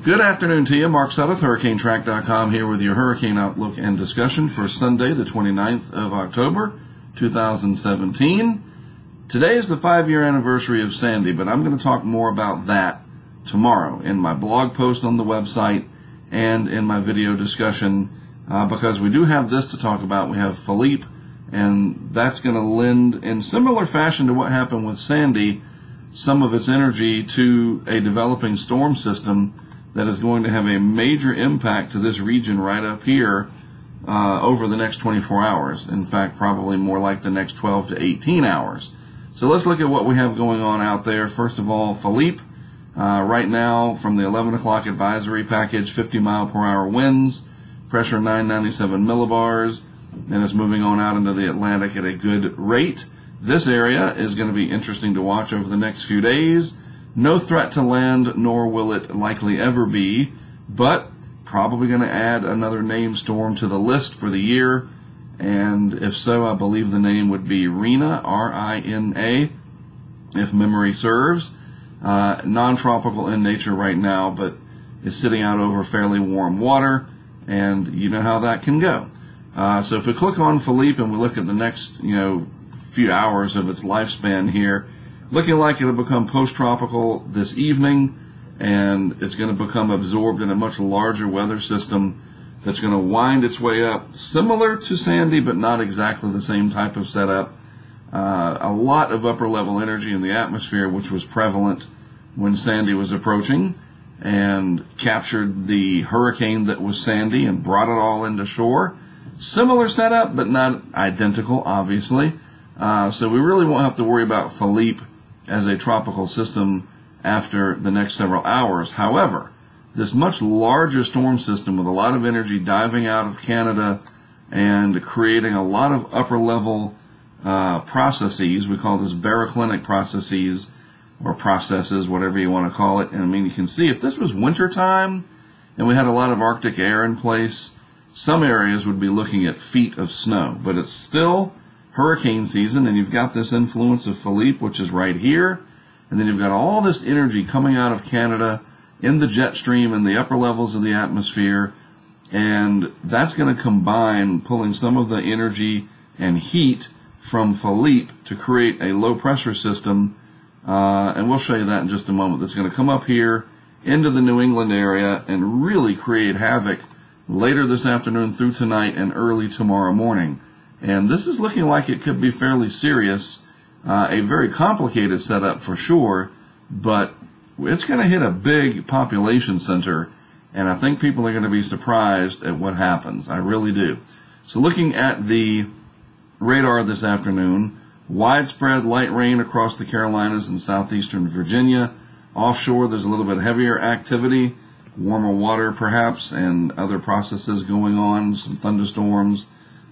Good afternoon to you. Mark Sudduth, HurricaneTrack.com, here with your hurricane outlook and discussion for Sunday, the 29th of October, 2017. Today is the 5-year anniversary of Sandy, but I'm going to talk more about that tomorrow in my blog post on the website and in my video discussion, because we do have this to talk about. We have Philippe, and that's going to lend, in similar fashion to what happened with Sandy, some of its energy to a developing storm system that is going to have a major impact to this region right up here over the next 24 hours. In fact, probably more like the next 12 to 18 hours. So let's look at what we have going on out there. First of all, Philippe, right now from the 11 o'clock advisory package, 50 mile per hour winds, pressure 997 millibars, and it's moving on out into the Atlantic at a good rate. This area is going to be interesting to watch over the next few days. No threat to land, nor will it likely ever be, but probably going to add another named storm to the list for the year. And if so, I believe the name would be Rina, R-I-N-A, if memory serves. Non-tropical in nature right now, but is sitting out over fairly warm water, and you know how that can go. So if we click on Philippe and we look at the next, few hours of its lifespan here, looking like it'll become post-tropical this evening, and it's going to become absorbed in a much larger weather system that's going to wind its way up, similar to Sandy, but not exactly the same type of setup. A lot of upper-level energy in the atmosphere, which was prevalent when Sandy was approaching, and captured the hurricane that was Sandy and brought it all into shore. Similar setup, but not identical, obviously. So we really won't have to worry about Philippe as a tropical system after the next several hours. However, this much larger storm system with a lot of energy diving out of Canada and creating a lot of upper level processes, we call this baroclinic processes or processes, whatever you want to call it. And I mean, you can see if this was wintertime and we had a lot of Arctic air in place, some areas would be looking at feet of snow, but it's still hurricane season, and you've got this influence of Philippe, which is right here, and then you've got all this energy coming out of Canada in the jet stream and the upper levels of the atmosphere, and that's going to combine, pulling some of the energy and heat from Philippe to create a low pressure system, and we'll show you that in just a moment, that's going to come up here into the New England area and really create havoc later this afternoon through tonight and early tomorrow morning. And this is looking like it could be fairly serious, a very complicated setup for sure, but it's going to hit a big population center, and I think people are going to be surprised at what happens. I really do. So looking at the radar this afternoon, widespread light rain across the Carolinas and southeastern Virginia. Offshore, there's a little bit heavier activity, warmer water perhaps, and other processes going on, some thunderstorms.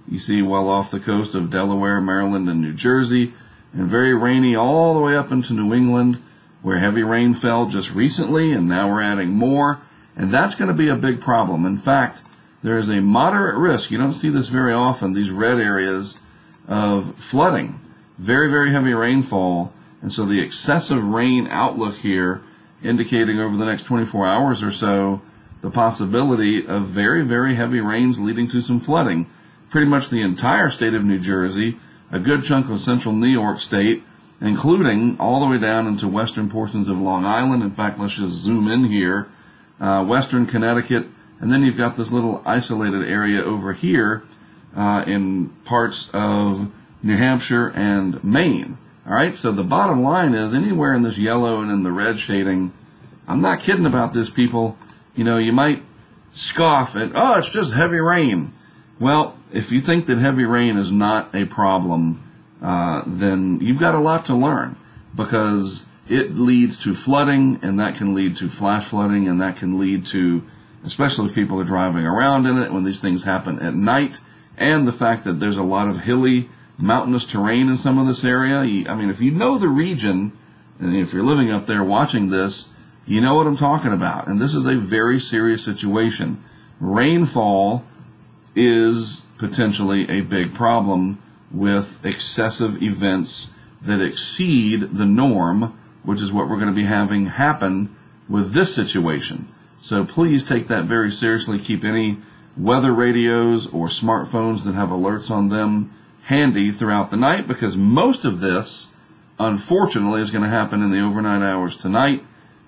You see well off the coast of Delaware, Maryland, and New Jersey, and very rainy all the way up into New England, where heavy rain fell just recently, and now we're adding more, and that's going to be a big problem. In fact, there is a moderate risk, you don't see this very often, these red areas of flooding, very, very heavy rainfall, and so the excessive rain outlook here indicating over the next 24 hours or so the possibility of very, very heavy rains leading to some flooding. Pretty much the entire state of New Jersey, a good chunk of central New York State, including all the way down into western portions of Long Island. In fact, let's just zoom in here. Western Connecticut, and then you've got this little isolated area over here in parts of New Hampshire and Maine. All right, so the bottom line is anywhere in this yellow and in the red shading, I'm not kidding about this, people. You might scoff at, oh, it's just heavy rain. Well, if you think that heavy rain is not a problem, then you've got a lot to learn, because it leads to flooding, and that can lead to flash flooding, and that can lead to, especially if people are driving around in it, when these things happen at night, and the fact that there's a lot of hilly, mountainous terrain in some of this area. I mean, if you know the region, and if you're living up there watching this, you know what I'm talking about, and this is a very serious situation. Rainfall is potentially a big problem with excessive events that exceed the norm, which is what we're going to be having happen with this situation. So please take that very seriously. Keep any weather radios or smartphones that have alerts on them handy throughout the night, because most of this, unfortunately, is going to happen in the overnight hours tonight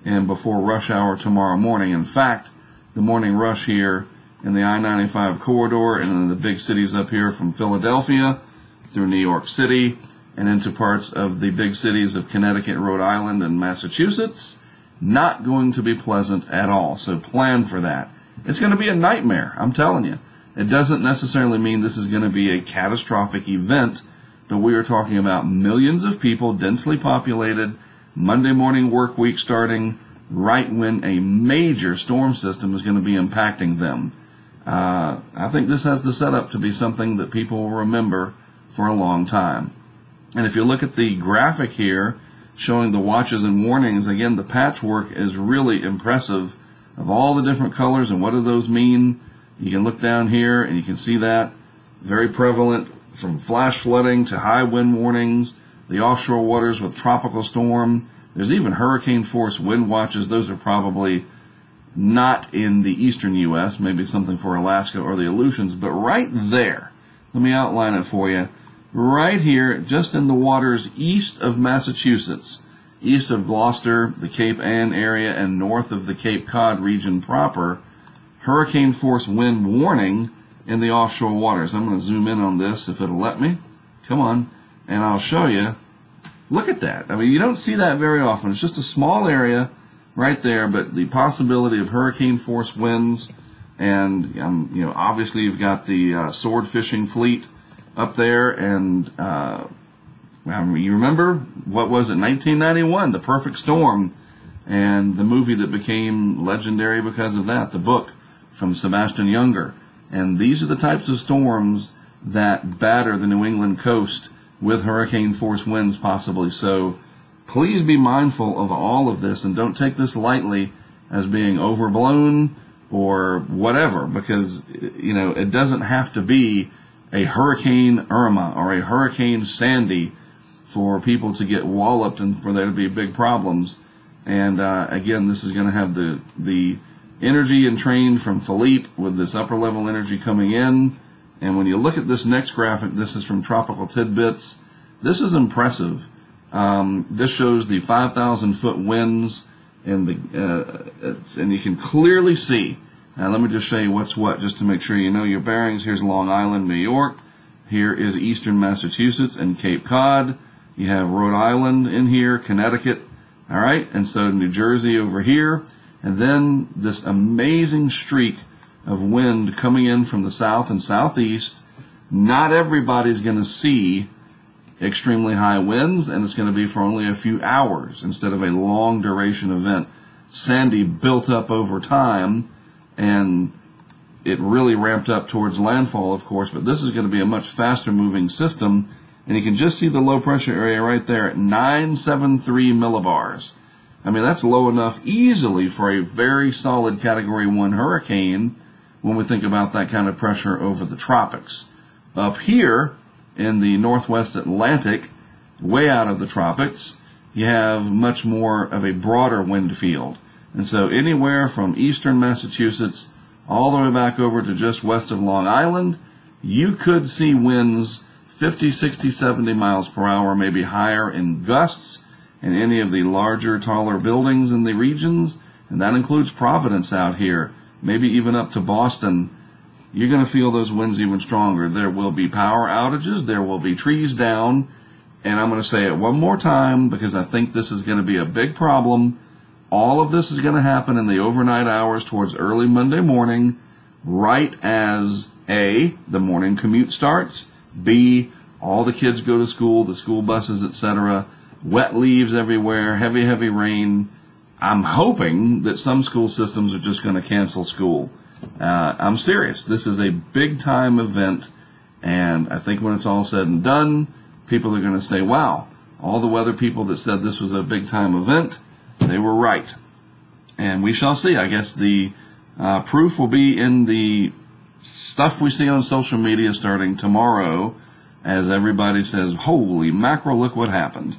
and before rush hour tomorrow morning. In fact, the morning rush here in the I-95 corridor and in the big cities up here from Philadelphia through New York City and into parts of the big cities of Connecticut, Rhode Island, and Massachusetts, not going to be pleasant at all. So plan for that. It's going to be a nightmare, I'm telling you. It doesn't necessarily mean this is going to be a catastrophic event, but we are talking about millions of people, densely populated, Monday morning work week starting right when a major storm system is going to be impacting them. I think this has the setup to be something that people will remember for a long time. And if you look at the graphic here showing the watches and warnings, again, the patchwork is really impressive of all the different colors and what do those mean. You can look down here and you can see that very prevalent, from flash flooding to high wind warnings, the offshore waters with tropical storm. There's even hurricane force wind watches. Those are probably not in the eastern U.S., maybe something for Alaska or the Aleutians, but right there, let me outline it for you. Right here, just in the waters east of Massachusetts, east of Gloucester, the Cape Ann area, and north of the Cape Cod region proper, hurricane force wind warning in the offshore waters. I'm going to zoom in on this if it'll let me. Come on. And I'll show you. Look at that. I mean, you don't see that very often. It's just a small area right there, but the possibility of hurricane force winds, and obviously you've got the sword fishing fleet up there, and you remember, what was it, 1991, The Perfect Storm, and the movie that became legendary because of that, the book from Sebastian Junger. And these are the types of storms that batter the New England coast with hurricane force winds possibly. So please be mindful of all of this and don't take this lightly as being overblown or whatever, because it doesn't have to be a Hurricane Irma or a Hurricane Sandy for people to get walloped and for there to be big problems. And again, this is going to have the energy entrained from Philippe with this upper level energy coming in. And when you look at this next graphic, this is from Tropical Tidbits. This is impressive. This shows the 5,000 foot winds, and you can clearly see. Now let me just show you what's what, just to make sure you know your bearings. Here's Long Island, New York. Here is eastern Massachusetts and Cape Cod. You have Rhode Island in here, Connecticut. All right, and so New Jersey over here. And then this amazing streak of wind coming in from the south and southeast. Not everybody's going to see extremely high winds, and it's going to be for only a few hours instead of a long duration event. Sandy built up over time, and it really ramped up towards landfall, of course, but this is going to be a much faster moving system, and you can just see the low pressure area right there at 973 millibars. I mean, that's low enough easily for a very solid Category 1 hurricane when we think about that kind of pressure over the tropics. Up here in the northwest Atlantic, way out of the tropics, you have much more of a broader wind field. And so anywhere from eastern Massachusetts all the way back over to just west of Long Island, you could see winds 50, 60, 70 miles per hour, maybe higher in gusts in any of the larger, taller buildings in the regions, and that includes Providence out here, maybe even up to Boston. You're going to feel those winds even stronger. There will be power outages, there will be trees down, and I'm going to say it one more time because I think this is going to be a big problem. All of this is going to happen in the overnight hours towards early Monday morning, right as A, the morning commute starts, B, all the kids go to school, the school buses, etc., wet leaves everywhere, heavy, heavy rain. I'm hoping that some school systems are just going to cancel school. I'm serious. This is a big-time event, and I think when it's all said and done, people are going to say, wow, all the weather people that said this was a big-time event, they were right. And we shall see. I guess the proof will be in the stuff we see on social media starting tomorrow, as everybody says, holy mackerel, look what happened.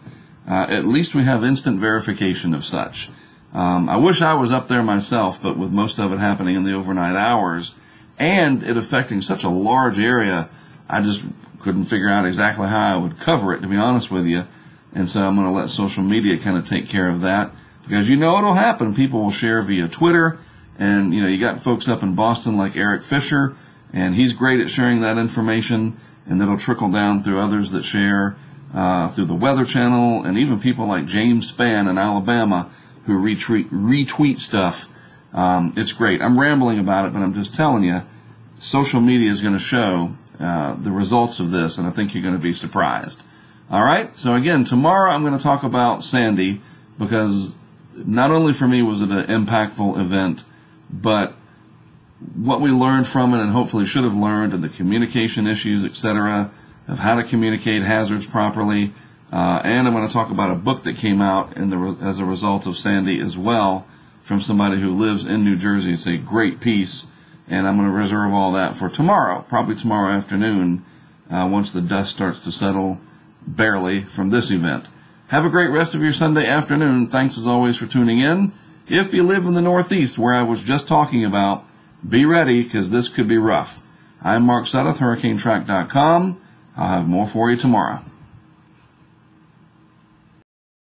At least we have instant verification of such. I wish I was up there myself, but with most of it happening in the overnight hours and it affecting such a large area, I just couldn't figure out exactly how I would cover it, to be honest with you. And so I'm going to let social media kind of take care of that, because it'll happen. People will share via Twitter, and you got folks up in Boston like Eric Fisher, and he's great at sharing that information, and that'll trickle down through others that share through the Weather Channel, and even people like James Spann in Alabama who retweet stuff. It's great. I'm rambling about it, but I'm just telling you, social media is going to show the results of this, and I think you're going to be surprised. All right, so again, tomorrow I'm going to talk about Sandy, because not only for me was it an impactful event, but what we learned from it and hopefully should have learned, and the communication issues, etc., of how to communicate hazards properly. And I'm going to talk about a book that came out as a result of Sandy as well, from somebody who lives in New Jersey. It's a great piece, and I'm going to reserve all that for tomorrow, probably tomorrow afternoon, once the dust starts to settle barely from this event. Have a great rest of your Sunday afternoon. Thanks as always for tuning in. If you live in the Northeast, where I was just talking about, be ready, because this could be rough. I'm Mark Sudduth, HurricaneTrack.com. I'll have more for you tomorrow.